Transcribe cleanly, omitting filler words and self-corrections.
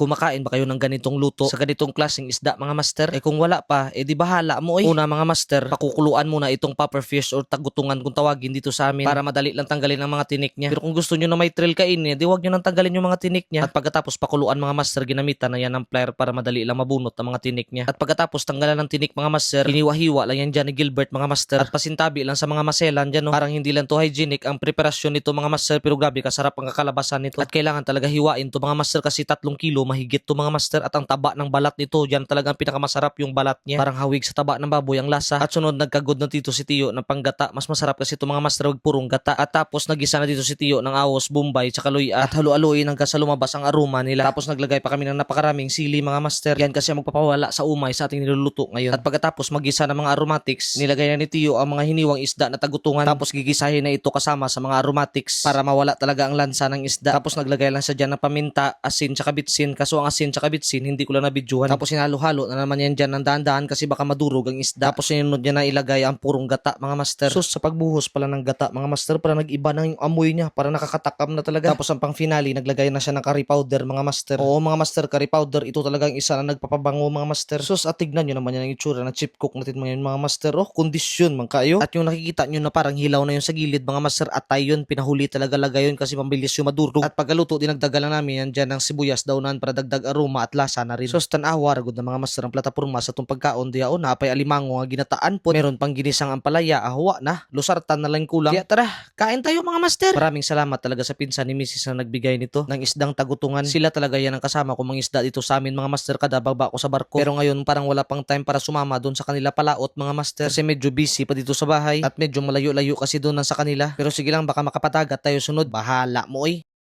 kumakain ba kayo ng ganitong luto sa ganitong klaseng isda mga master? Kung wala pa, di bahala mo Una mga master, pakukuluan muna itong pufferfish or tagutungan kung tawagin dito sa amin para madali lang tanggalin ang mga tinik niya. Pero kung gusto nyo na may trail kainin, di wag nyo nang tanggalin yung mga tinik niya. At pagkatapos pakuluan mga master, ginamitan na yan ng plier para madali lang mabunot ang mga tinik niya. At pagkatapos tanggalan ng tinik mga master, hiniwa-hiwa lang yan dyan ni Gilbert mga master. At pasintabi lang sa mga maselan dyan no. Parang hindi lang to hygienic ang preparasyon nito mga master, pero grabe kasarap ang kakalabasan nito. At kailangan talaga hiwain to mga master kasi 3 kilo mahigit to mga master. At ang taba ng balat nito, yan talagang pinakamasarap yung balat niya. Parang hawig sa taba ng baboy ang lasa. At sunod nagkagod na dito si Tiyo ng panggata. Mas masarap kasi ito mga master wag purong gata. At tapos nagisa na dito si Tiyo ng awos, bombay, tsaka luya. At halo-haloyin hanggang sa lumabas ang aroma nila. Tapos naglagay pa kami ng napakaraming sili mga master. Yan kasi ang magpapawala sa umay sa ating niluluto ngayon. At pagkatapos magisa ng mga aromatics, nilagay na ni Tiyo ang mga hiniwang isda na tagutungan. Tapos gigisahin na ito kasama sa mga aromatics para mawala talaga ang lansa ng isda. Tapos naglagay lang siya dyan ng paminta, asin, tsaka bitsin. Kaso ang asin tsaka bitsin hindi ko lang nabidyohan. Tapos hinalo-halo na naman yan dyan ng dahan-dahan kasi baka madurog ang isda. Tapos sinunod niya na ilagay ang purong gata mga master. Sus, sa pagbuhos pala ng gata mga master, para nag-iba na yung amoy niya, para nakakatakam na talaga. Tapos ang pang finale, naglagay na siya ng curry powder mga master. Oo mga master, curry powder, ito talagang isa na nagpapabango mga master. Sus, at tignan nyo naman yan ang itsura na chip cook natin mga master. Oh, kondisyon man kayo. At yung nakikita nyo na parang hilaw na yung sa gilid mga master, atay yun, pinahuli talaga lagay yun kasi pambilis yung madurog. At pagkaluto, dinagdagan lang namin yan dyan ng sibuyas, daunan para dagdag aroma at lasa na rin. Sus, tanawa, ragod na mga master ang plataporma sa itong pagkaon diya. O, napay alimango nga ginataan po. Meron pang ginisang ampalaya, ahwa na, lusartan na lang kulang. Kaya tara, kain tayo mga master. Maraming salamat talaga sa pinsan ni Mrs. na nagbigay nito ng isdang tagutungan. Sila talaga yan ang kasama ko mga isda dito sa amin mga master, kada baba ko sa barko. Pero ngayon parang wala pang time para sumama doon sa kanila palaot mga master kasi medyo busy pa dito sa bahay at medyo malayo-layo kasi doon sa kanila. Pero sige lang, baka makapatagat tayo sunod. Bahala mo